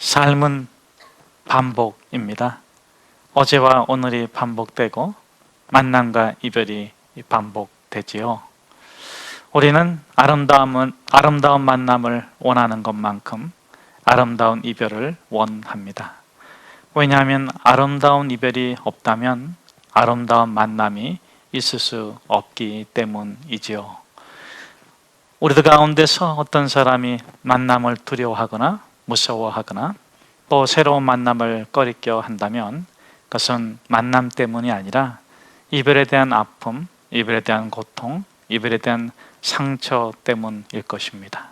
삶은 반복입니다. 어제와 오늘이 반복되고 만남과 이별이 반복되지요. 우리는 아름다운 만남을 원하는 것만큼 아름다운 이별을 원합니다. 왜냐하면 아름다운 이별이 없다면 아름다운 만남이 있을 수 없기 때문이지요. 우리들 가운데서 어떤 사람이 만남을 두려워하거나 무서워하거나 또 새로운 만남을 꺼리껴 한다면 그것은 만남 때문이 아니라 이별에 대한 아픔, 이별에 대한 고통, 이별에 대한 상처 때문일 것입니다.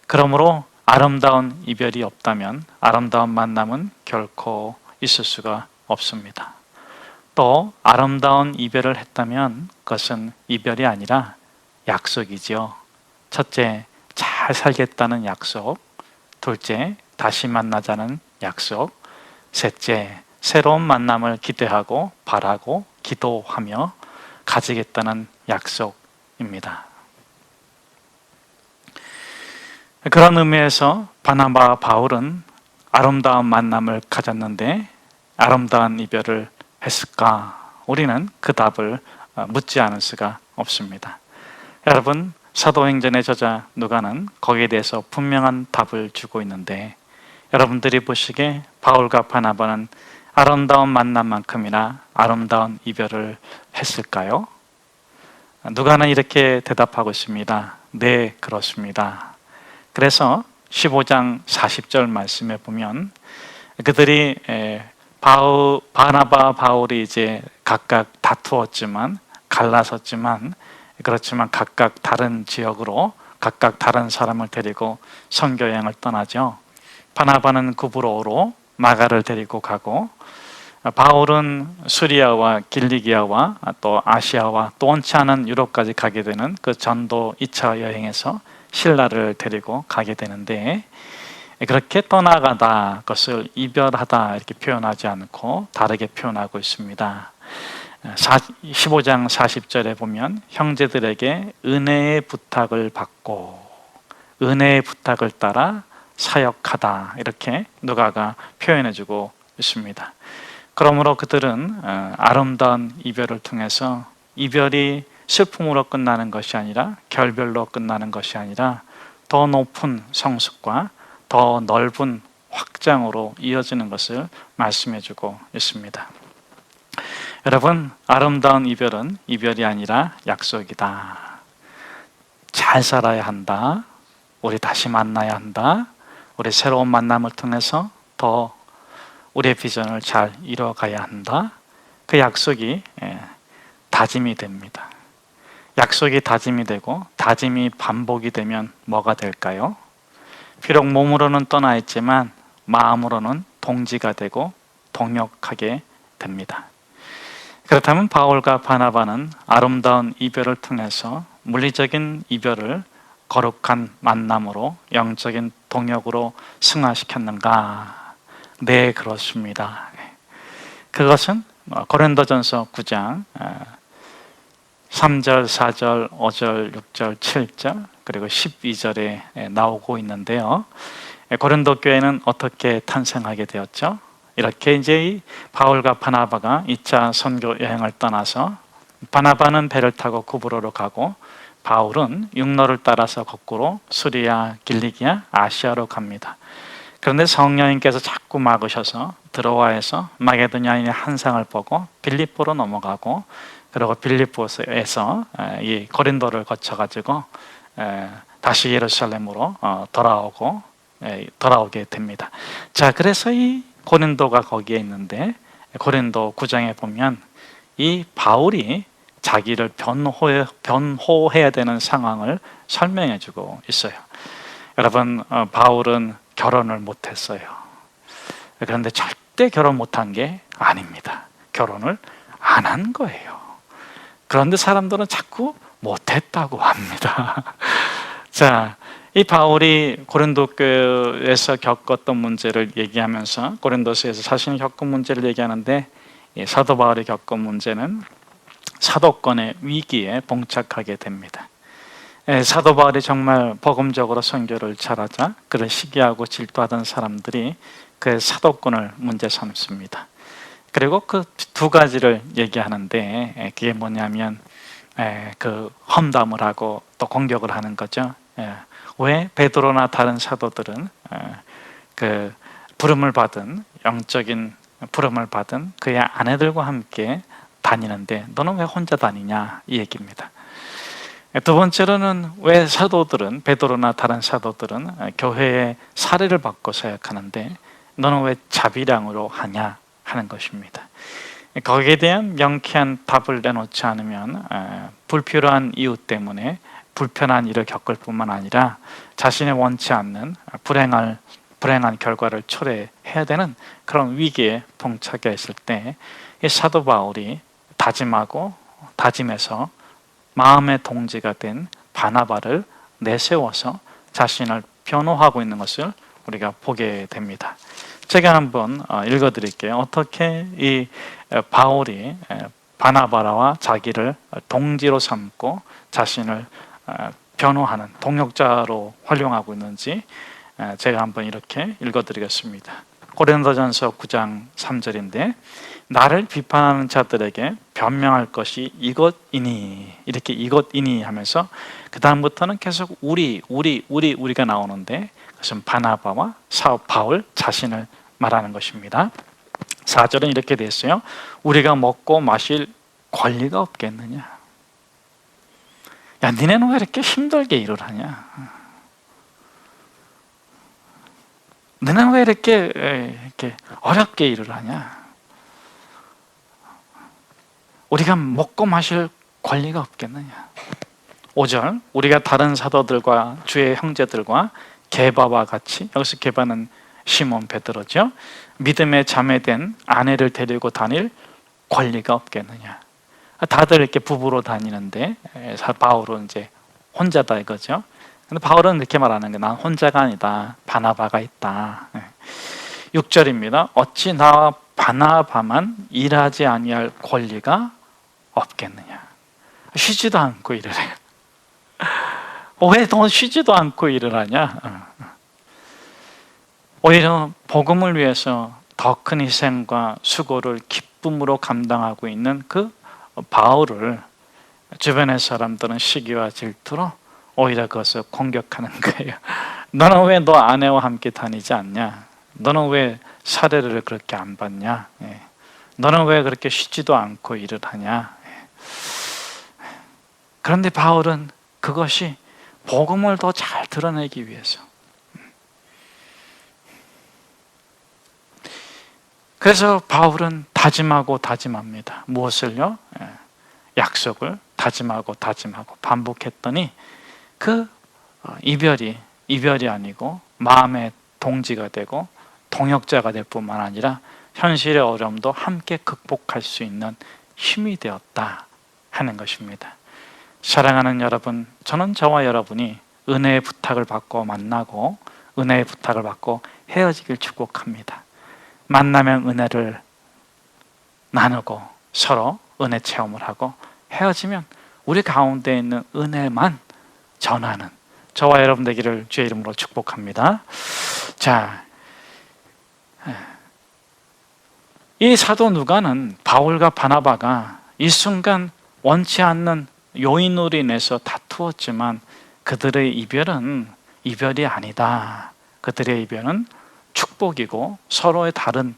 그러므로 아름다운 이별이 없다면 아름다운 만남은 결코 있을 수가 없습니다. 또 아름다운 이별을 했다면 그것은 이별이 아니라 약속이지요. 첫째, 잘 살겠다는 약속. 둘째, 다시 만나자는 약속. 셋째, 새로운 만남을 기대하고 바라고 기도하며 가지겠다는 약속입니다. 그런 의미에서 바나바와 바울은 아름다운 만남을 가졌는데 아름다운 이별을 했을까? 우리는 그 답을 묻지 않을 수가 없습니다. 여러분, 사도행전의 저자 누가는 거기에 대해서 분명한 답을 주고 있는데 여러분들이 보시기에 바울과 바나바는 아름다운 만남만큼이나 아름다운 이별을 했을까요? 누가는 이렇게 대답하고 있습니다. 네, 그렇습니다. 그래서 15장 40절 말씀에 보면 그들이 바나바, 바울이 이제 각각 다투었지만 갈라섰지만 그렇지만 각각 다른 지역으로 각각 다른 사람을 데리고 선교 여행을 떠나죠. 바나바는 구브로로 마가를 데리고 가고 바울은 수리아와 길리기아와 또 아시아와 또 원치 않은 유럽까지 가게 되는 그 전도 2차 여행에서 실라를 데리고 가게 되는데 그렇게 떠나가다 그것을 이별하다 이렇게 표현하지 않고 다르게 표현하고 있습니다. 15장 40절에 보면 형제들에게 은혜의 부탁을 받고 은혜의 부탁을 따라 사역하다 이렇게 누가가 표현해주고 있습니다. 그러므로 그들은 아름다운 이별을 통해서 이별이 슬픔으로 끝나는 것이 아니라 결별로 끝나는 것이 아니라 더 높은 성숙과 더 넓은 확장으로 이어지는 것을 말씀해주고 있습니다. 여러분, 아름다운 이별은 이별이 아니라 약속이다. 잘 살아야 한다. 우리 다시 만나야 한다. 우리 새로운 만남을 통해서 더 우리의 비전을 잘 이뤄가야 한다. 그 약속이 다짐이 됩니다. 약속이 다짐이 되고 다짐이 반복이 되면 뭐가 될까요? 비록 몸으로는 떠나 있지만 마음으로는 동지가 되고 동역하게 됩니다. 그렇다면 바울과 바나바는 아름다운 이별을 통해서 물리적인 이별을 거룩한 만남으로 영적인 동역으로 승화시켰는가? 네, 그렇습니다. 그것은 고린도전서 9장 3절, 4절, 5절, 6절, 7절 그리고 12절에 나오고 있는데요. 고린도 교회는 어떻게 탄생하게 되었죠? 이렇게 이제 바울과 바나바가 2차 선교 여행을 떠나서 바나바는 배를 타고 구브로로 가고 바울은 육로를 따라서 거꾸로 수리아, 길리기아, 아시아로 갑니다. 그런데 성령님께서 자꾸 막으셔서 드로아에서 마게도냐인의 한상을 보고 빌립보로 넘어가고 그리고 빌립보에서 이 고린도를 거쳐가지고 다시 예루살렘으로 돌아오게 됩니다. 자, 그래서 이 고린도가 거기에 있는데 고린도 9장에 보면 이 바울이 자기를 변호해야 되는 상황을 설명해주고 있어요. 여러분, 바울은 결혼을 못했어요. 그런데 절대 결혼 못한 게 아닙니다. 결혼을 안 한 거예요. 그런데 사람들은 자꾸 못했다고 합니다. 자, 이 바울이 고린도 교회에서 겪었던 문제를 얘기하면서 고린도서에서 자신이 겪은 문제를 얘기하는데 사도 바울이 겪은 문제는 사도권의 위기에 봉착하게 됩니다. 사도 바울이 정말 복음적으로 선교를 잘하자 그를 시기하고 질투하던 사람들이 그 사도권을 문제 삼습니다. 그리고 그 두 가지를 얘기하는데 그게 뭐냐면 그 험담을 하고 또 공격을 하는 거죠. 왜 베드로나 다른 사도들은 그 부름을 받은 영적인 부름을 받은 그의 아내들과 함께 다니는데 너는 왜 혼자 다니냐 이 얘기입니다. 두 번째로는 왜 사도들은 베드로나 다른 사도들은 교회의 사례를 받고 사역하는데 너는 왜 자비량으로 하냐 하는 것입니다. 거기에 대한 명쾌한 답을 내놓지 않으면 불필요한 이유 때문에 불편한 일을 겪을 뿐만 아니라 자신이 원치 않는 불행한 결과를 초래해야 되는 그런 위기에 봉착해 있을 때 이 사도 바울이 다짐해서 마음의 동지가 된 바나바를 내세워서 자신을 변호하고 있는 것을 우리가 보게 됩니다. 제가 한번 읽어드릴게요. 어떻게 이 바울이 바나바라와 자기를 동지로 삼고 자신을 변호하는 동역자로 활용하고 있는지 제가 한번 이렇게 읽어드리겠습니다. 고린도전서 9장 3절인데 나를 비판하는 자들에게 변명할 것이 이것이니 이렇게 이것이니 하면서 그 다음부터는 계속 우리가 나오는데 그것은 바나바와 바울 자신을 말하는 것입니다. 4절은 이렇게 되어 있어요. 우리가 먹고 마실 권리가 없겠느냐. 야, 니네는 왜 이렇게 힘들게 일을 하냐. 너는 왜 이렇게 어렵게 일을 하냐? 우리가 먹고 마실 권리가 없겠느냐? 5절 우리가 다른 사도들과 주의 형제들과 게바와 같이, 여기서 게바는 시몬 베드로죠, 믿음에 자매된 아내를 데리고 다닐 권리가 없겠느냐? 다들 이렇게 부부로 다니는데 바울은 이제 혼자다 이거죠. 근데 바울은 이렇게 말하는 게 난 혼자가 아니다. 바나바가 있다. 6절입니다. 어찌 나와 바나바만 일하지 아니할 권리가 없겠느냐. 쉬지도 않고 일을 해요. 왜 너 쉬지도 않고 일을 하냐. 오히려 복음을 위해서 더 큰 희생과 수고를 기쁨으로 감당하고 있는 그 바울을 주변의 사람들은 시기와 질투로 오히려 그것을 공격하는 거예요. 너는 왜 너 아내와 함께 다니지 않냐? 너는 왜 사례를 그렇게 안 받냐? 너는 왜 그렇게 쉬지도 않고 일을 하냐? 그런데 바울은 그것이 복음을 더 잘 드러내기 위해서, 그래서 바울은 다짐하고 다짐합니다. 무엇을요? 약속을 다짐하고 반복했더니 그 이별이 아니고 마음의 동지가 되고 동역자가 될 뿐만 아니라 현실의 어려움도 함께 극복할 수 있는 힘이 되었다 하는 것입니다. 사랑하는 여러분, 저는 저와 여러분이 은혜의 부탁을 받고 만나고 은혜의 부탁을 받고 헤어지길 축복합니다. 만나면 은혜를 나누고 서로 은혜 체험을 하고, 헤어지면 우리 가운데 있는 은혜만 전하는 저와 여러분 되기를 주의 이름으로 축복합니다. 자, 이 사도 누가는 바울과 바나바가 이 순간 원치 않는 요인으로 인해서 다투었지만 그들의 이별은 이별이 아니다. 그들의 이별은 축복이고 서로의 다른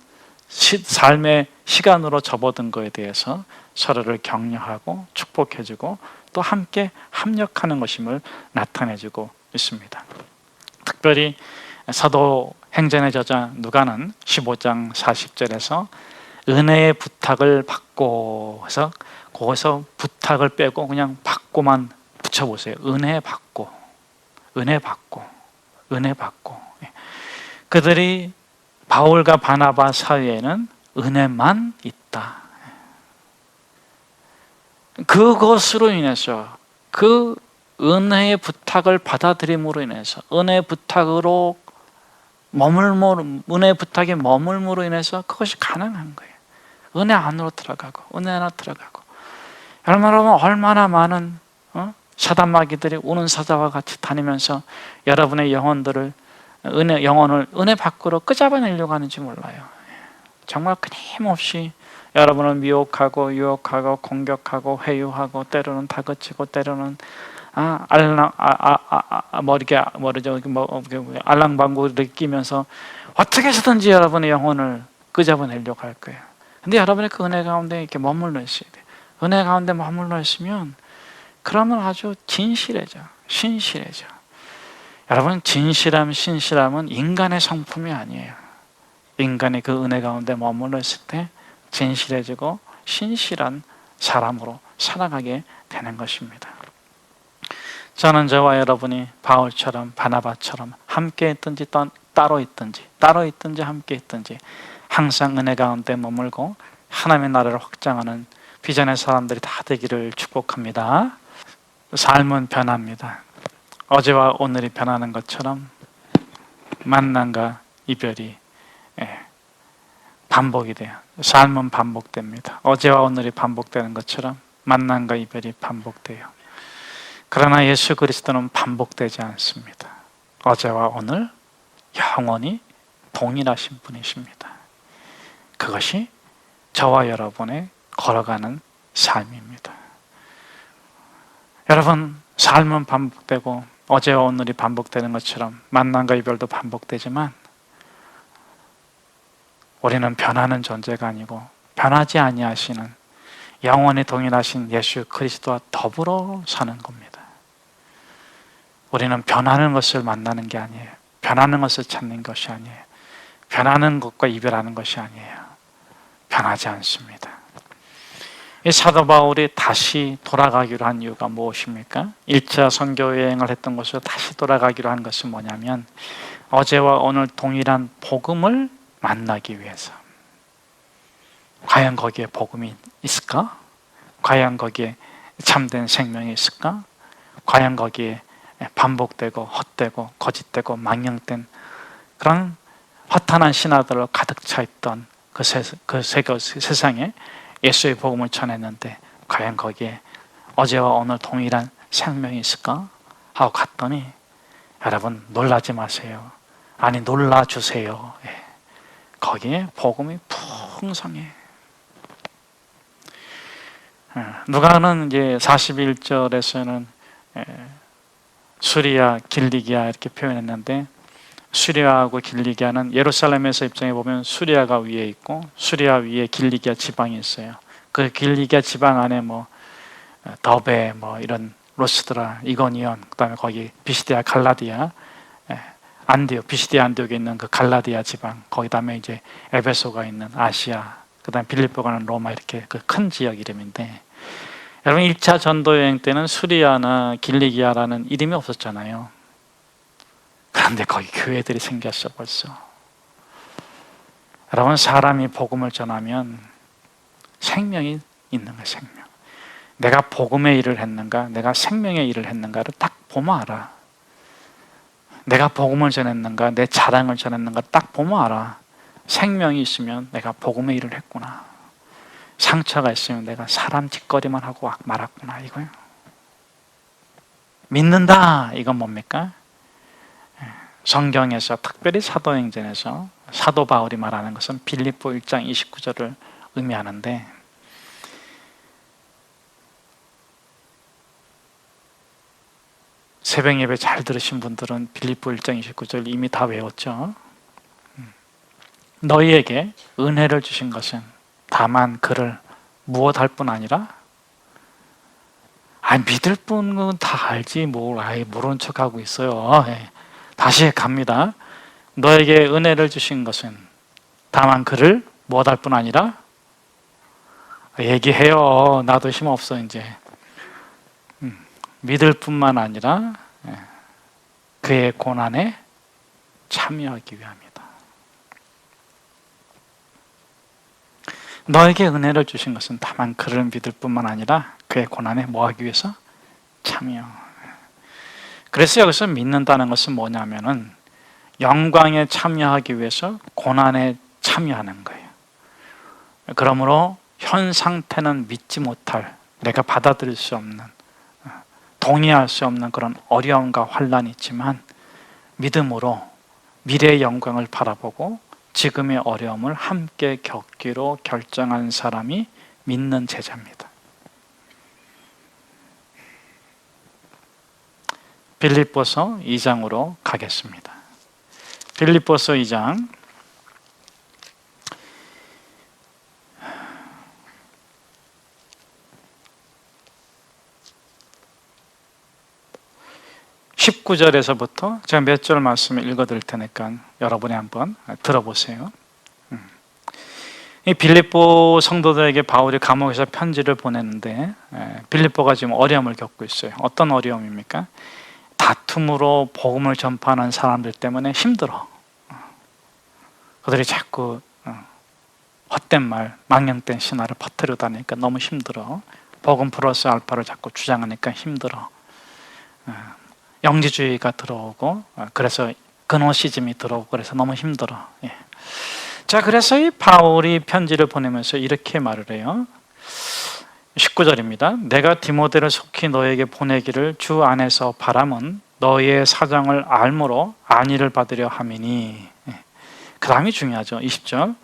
삶의 시간으로 접어든 것에 대해서 서로를 격려하고 축복해주고 또 함께 합력하는 것임을 나타내주고 있습니다. 특별히 사도행전의 저자 누가는 15장 40절에서 은혜의 부탁을 받고 해서 거기서 부탁을 빼고 그냥 받고만 붙여보세요. 은혜 받고. 그들이 바울과 바나바 사이에는 은혜만 있다. 그것으로 인해서, 그 은혜의 부탁을 받아들임으로 인해서, 은혜의 부탁에 머물므로 인해서 그것이 가능한 거예요. 은혜 안으로 들어가고. 얼마나 많은 사단 마귀들이 우는 사자와 같이 다니면서 여러분의 영혼을 은혜 밖으로 끄잡아내려고 하는지 몰라요. 정말 끊임없이 여러분을 미혹하고 유혹하고 공격하고 회유하고 때로는 다그치고 때로는 알랑방구를 느끼면서 어떻게 해서든지 여러분의 영혼을 끄잡아내려고 할 거예요. 근데 여러분의 그 은혜 가운데 이렇게 머물러 있어야 돼요. 은혜 가운데 머물러 있으면 그러면 아주 진실해져, 신실해져. 여러분, 진실함, 신실함은 인간의 성품이 아니에요. 인간이 그 은혜 가운데 머물러 있을 때 진실해지고 신실한 사람으로 살아가게 되는 것입니다. 저는 저와 여러분이 바울처럼 바나바처럼 함께 있든지 따로 있든지 함께 있든지 항상 은혜 가운데 머물고 하나님의 나라를 확장하는 비전의 사람들이 다 되기를 축복합니다. 삶은 변합니다. 어제와 오늘이 변하는 것처럼 만남과 이별이 반복이 돼요. 삶은 반복됩니다. 어제와 오늘이 반복되는 것처럼 만남과 이별이 반복돼요. 그러나 예수 그리스도는 반복되지 않습니다. 어제와 오늘 영원히 동일하신 분이십니다. 그것이 저와 여러분의 걸어가는 삶입니다. 여러분, 삶은 반복되고 어제와 오늘이 반복되는 것처럼 만남과 이별도 반복되지만 우리는 변하는 존재가 아니고 변하지 아니하시는 영원히 동일하신 예수 그리스도와 더불어 사는 겁니다. 우리는 변하는 것을 만나는 게 아니에요. 변하는 것을 찾는 것이 아니에요. 변하는 것과 이별하는 것이 아니에요. 변하지 않습니다. 이 사도 바울이 다시 돌아가기로 한 이유가 무엇입니까? 1차 선교 여행을 했던 곳으로 다시 돌아가기로 한 것은 뭐냐면 어제와 오늘 동일한 복음을 만나기 위해서. 과연 거기에 복음이 있을까? 과연 거기에 참된 생명이 있을까? 과연 거기에 반복되고 헛되고 거짓되고 망령된 그런 허탄한 신화들로 가득 차 있던 그 세상에 예수의 복음을 전했는데 과연 거기에 어제와 오늘 동일한 생명이 있을까? 하고 갔더니 여러분, 놀라지 마세요. 아니, 놀라주세요. 거기에 복음이 풍성해. 누가는 이제 41절에서는 수리아, 길리기아 이렇게 표현했는데 수리아하고 길리기아는 예루살렘에서 입장해 보면 수리아가 위에 있고 수리아 위에 길리기아 지방이 있어요. 그 길리기아 지방 안에 더베 이런 로스드라, 이고니온, 그다음에 거기 비시디아, 갈라디아, 비시디아 안디옥에 있는 그 갈라디아 지방, 거기 다음에 이제 에베소가 있는 아시아, 그다음에 빌립보가 있는 로마, 이렇게 그 큰 지역 이름인데 여러분 1차 전도 여행 때는 수리아나 길리기아라는 이름이 없었잖아요. 그런데 거기 교회들이 생겼어 벌써. 여러분, 사람이 복음을 전하면 생명이 있는 거예요. 생명. 내가 복음의 일을 했는가, 내가 생명의 일을 했는가를 딱 보면 알아. 내가 복음을 전했는가, 내 자랑을 전했는가 딱 보면 알아. 생명이 있으면 내가 복음의 일을 했구나. 상처가 있으면 내가 사람 짓거리만 하고 말았구나, 이거요. 믿는다, 이건 뭡니까? 성경에서 특별히 사도행전에서 사도 바울이 말하는 것은 빌립보 1장 29절을 의미하는데 새벽 예배 잘 들으신 분들은 빌립보 1장 29절 이미 다 외웠죠. 너희에게 은혜를 주신 것은 다만 그를 무엇할 뿐 아니라 믿을 뿐은 다 알지 뭘 모른 척하고 있어요. 다시 갑니다. 너에게 은혜를 주신 것은 다만 그를 무엇할 뿐 아니라 얘기해요. 나도 힘없어 이제. 믿을 뿐만 아니라 그의 고난에 참여하기 위함이다. 너에게 은혜를 주신 것은 다만 그를 믿을 뿐만 아니라 그의 고난에 뭐하기 위해서? 참여. 그래서 여기서 믿는다는 것은 뭐냐면은 영광에 참여하기 위해서 고난에 참여하는 거예요. 그러므로 현 상태는 믿지 못할, 내가 받아들일 수 없는, 동의할 수 없는 그런 어려움과 환란이 있지만 믿음으로 미래의 영광을 바라보고 지금의 어려움을 함께 겪기로 결정한 사람이 믿는 제자입니다. 빌립보서 2장으로 가겠습니다. 빌립보서 2장 19절에서부터 제가 몇 절 말씀을 읽어드릴 테니까 여러분이 한번 들어보세요. 이 빌립보 성도들에게 바울이 감옥에서 편지를 보냈는데 빌립보가 지금 어려움을 겪고 있어요. 어떤 어려움입니까? 다툼으로 복음을 전파하는 사람들 때문에 힘들어. 그들이 자꾸 헛된 말, 망령된 신화를 퍼뜨려 다니니까 너무 힘들어. 복음 플러스 알파를 자꾸 주장하니까 힘들어. 영지주의가 들어오고 그래서 그노시즘이 들어오고 그래서 너무 힘들어. 자, 그래서 이 바울이 편지를 보내면서 이렇게 말을 해요. 19절입니다. 내가 디모데를 속히 너에게 보내기를 주 안에서 바람은 너희의 사정을 알므로 안위를 받으려 함이니. 그 다음이 중요하죠. 20절.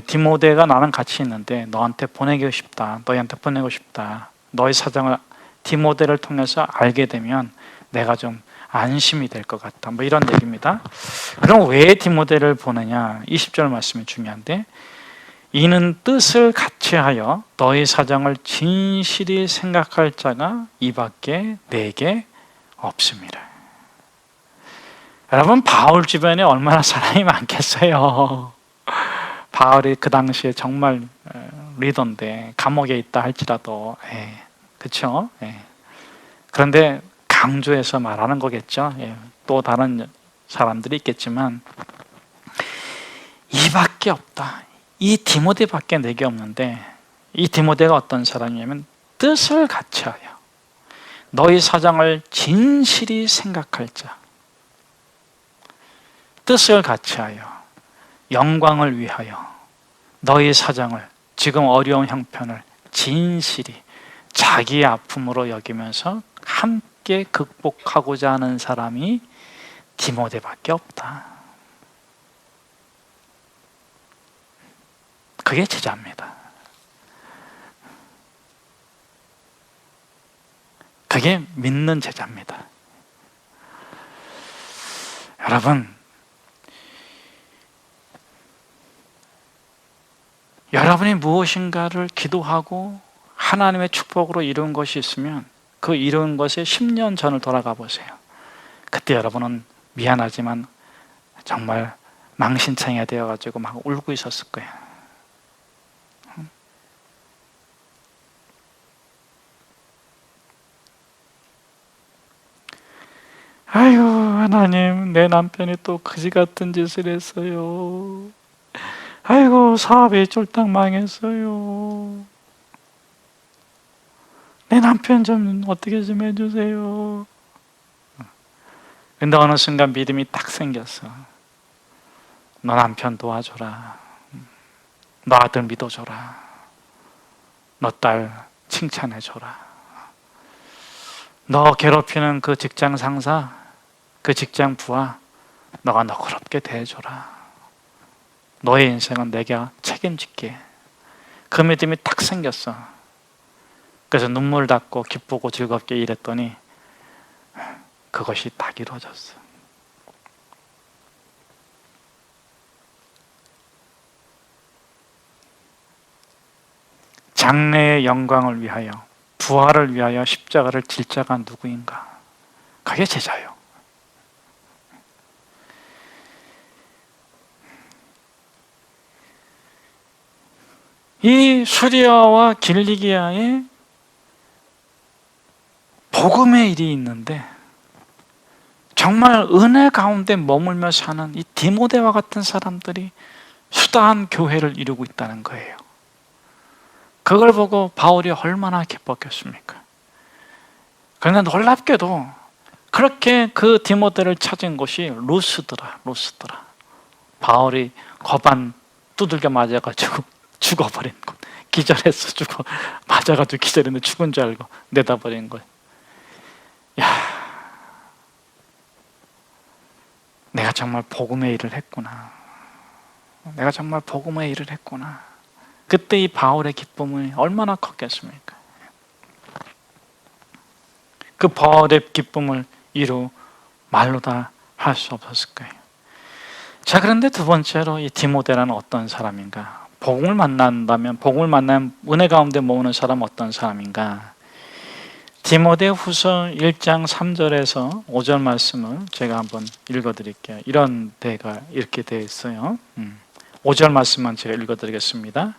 디모데가 나랑 같이 있는데 너한테 보내고 싶다. 너희한테 보내고 싶다. 너희 사정을 디모데를 통해서 알게 되면 내가 좀 안심이 될 것 같다. 뭐 이런 얘기입니다. 그럼 왜 디모데를 보내냐? 20절 말씀이 중요한데, 이는 뜻을 같이 하여 너희 사정을 진실히 생각할 자가 이밖에 내게 없습니다. 여러분, 바울 주변에 얼마나 사람이 많겠어요. 바울이 그 당시에 정말 리더인데 감옥에 있다 할지라도 그렇죠? 그런데 강조해서 말하는 거겠죠. 또 다른 사람들이 있겠지만 이밖에 없다. 이 디모데밖에 내게 없는데, 이 디모데가 어떤 사람이냐면 뜻을 같이 하여 너희 사정을 진실히 생각할 자, 뜻을 같이 하여 영광을 위하여 너희 사정을, 지금 어려운 형편을 진실히 자기의 아픔으로 여기면서 함께 극복하고자 하는 사람이 디모데밖에 없다. 그게 제자입니다. 그게 믿는 제자입니다. 여러분, 여러분이 무엇인가를 기도하고 하나님의 축복으로 이룬 것이 있으면 그 이룬 것에 10년 전을 돌아가 보세요. 그때 여러분은 미안하지만 정말 망신창이가 되어가지고 막 울고 있었을 거예요. 아이고, 하나님, 내 남편이 또 그지 같은 짓을 했어요. 아이고, 사업이 쫄딱 망했어요. 내 남편 좀 어떻게 좀 해주세요. 근데 어느 순간 믿음이 딱 생겼어. 너 남편 도와줘라. 너 아들 믿어줘라. 너 딸 칭찬해줘라. 너 괴롭히는 그 직장 상사, 그 직장 부하, 너가 너그럽게 대해줘라. 너의 인생은 내가 책임질게. 그 믿음이 딱 생겼어. 그래서 눈물 닦고 기쁘고 즐겁게 일했더니 그것이 딱 이루어졌어. 장래의 영광을 위하여, 부활을 위하여 십자가를 질 자가 누구인가? 그게 제자예요. 이 수리아와 길리기아에 복음의 일이 있는데 정말 은혜 가운데 머물며 사는 이 디모데와 같은 사람들이 수다한 교회를 이루고 있다는 거예요. 그걸 보고 바울이 얼마나 기뻤겠습니까? 그런데 놀랍게도 그렇게 그 디모데를 찾은 곳이 루스드라. 바울이 거반 두들겨 맞아가지고 죽어버린 곳. 기절해서 맞아가지고 기절했는데 죽은 줄 알고 내다버린 거예요. 정말 복음의 일을 했구나. 내가 정말 복음의 일을 했구나. 그때 이 바울의 기쁨이 얼마나 컸겠습니까? 그 바울의 기쁨을 이루 말로 다 할 수 없었을 거예요. 자, 그런데 두 번째로 이 디모데라는 어떤 사람인가? 복음을 만나면 은혜 가운데 모으는 사람은 어떤 사람인가? 디모데 후서 1장 3절에서 5절 말씀을 제가 한번 읽어드릴게요. 이런 데가 이렇게 되어 있어요. 5절 말씀만 제가 읽어드리겠습니다.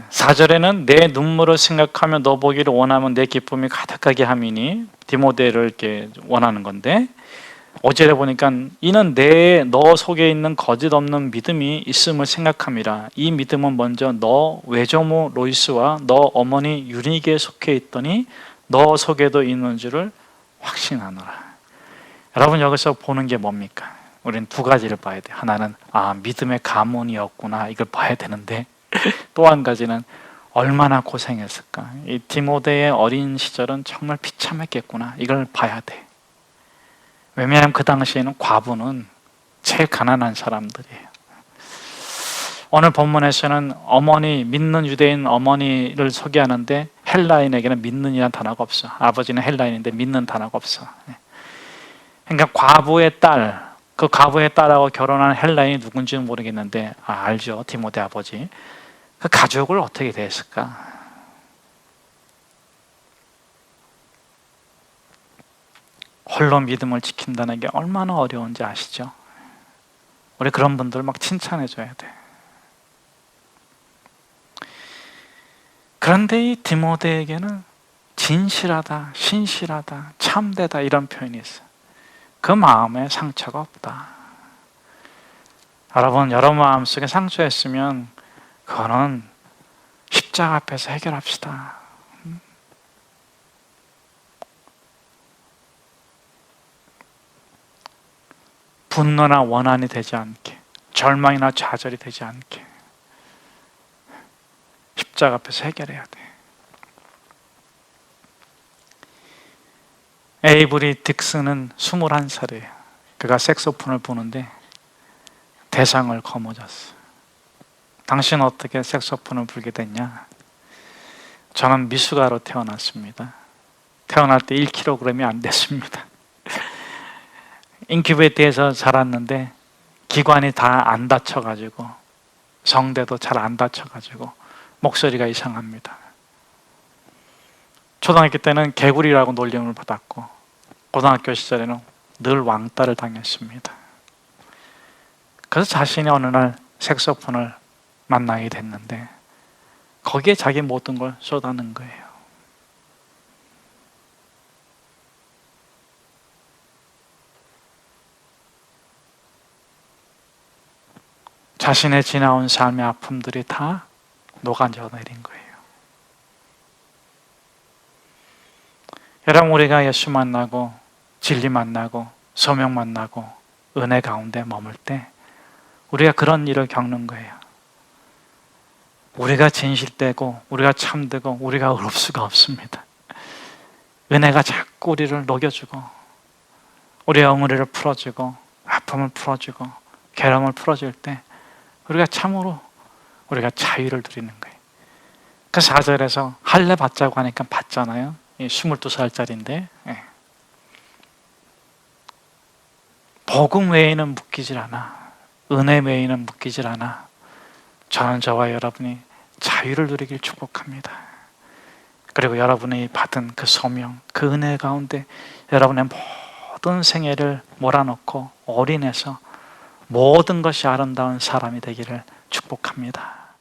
4절에는 내 눈물을 생각하며 너 보기를 원하면 내 기쁨이 가득하게 함이니, 디모데를 이렇게 원하는 건데, 5절에 보니까 이는 너 속에 있는 거짓 없는 믿음이 있음을 생각함이라. 이 믿음은 먼저 너 외조모 로이스와 너 어머니 유니게에 속해 있더니 너 속에도 있는 줄을 확신하노라. 여러분, 여기서 보는 게 뭡니까? 우리는 두 가지를 봐야 돼요. 하나는 믿음의 가문이었구나, 이걸 봐야 되는데, 또 한 가지는 얼마나 고생했을까. 이 디모데의 어린 시절은 정말 비참했겠구나, 이걸 봐야 돼. 왜냐하면 그 당시에는 과부는 제일 가난한 사람들이에요. 오늘 본문에서는 믿는 유대인 어머니를 소개하는데 헬라인에게는 믿는이라는 단어가 없어. 아버지는 헬라인인데 믿는 단어가 없어. 그러니까 과부의 딸, 그 과부의 딸하고 결혼한 헬라인이 누군지는 모르겠는데, 알죠, 디모데 아버지. 그 가족을 어떻게 대했을까? 홀로 믿음을 지킨다는 게 얼마나 어려운지 아시죠? 우리 그런 분들 막 칭찬해줘야 돼. 그런데 이 디모데에게는 진실하다, 신실하다, 참되다, 이런 표현이 있어요. 그 마음에 상처가 없다. 여러분 마음속에 상처였으면 그거는 십자가 앞에서 해결합시다. 분노나 원한이 되지 않게, 절망이나 좌절이 되지 않게 십자가 앞에서 해결해야 돼. 에이브리 딕슨은 21살이에요. 그가 색소폰을 부는데 대상을 거머쥐었어요. 당신은 어떻게 색소폰을 불게 됐냐? 저는 미숙아로 태어났습니다. 태어날 때 1kg이 안 됐습니다. 인큐베이터에서 자랐는데 기관이 다 안 다쳐가지고, 성대도 잘 안 다쳐가지고 목소리가 이상합니다. 초등학교 때는 개구리라고 놀림을 받았고, 고등학교 시절에는 늘 왕따를 당했습니다. 그래서 자신이 어느 날 색소폰을 만나게 됐는데 거기에 자기 모든 걸 쏟아낸 거예요. 자신의 지나온 삶의 아픔들이 다 녹아져 내린 거예요. 여러분, 우리가 예수 만나고 진리 만나고 소명 만나고 은혜 가운데 머물 때 우리가 그런 일을 겪는 거예요. 우리가 진실되고 우리가 참되고 우리가 의롭 수가 없습니다. 은혜가 자꾸 우리를 녹여주고 우리의 엉덩이를 풀어주고 아픔을 풀어주고 괴로움을 풀어줄 때 우리가 참으로 우리가 자유를 누리는 거예요. 그 4절에서 할례 받자고 하니까 받잖아요. 22살짜리인데 복음 외에는 묶이질 않아. 은혜 외에는 묶이질 않아. 저는 저와 여러분이 자유를 누리길 축복합니다. 그리고 여러분이 받은 그 소명, 그 은혜 가운데 여러분의 모든 생애를 몰아넣고 올인해서 모든 것이 아름다운 사람이 되기를 축복합니다.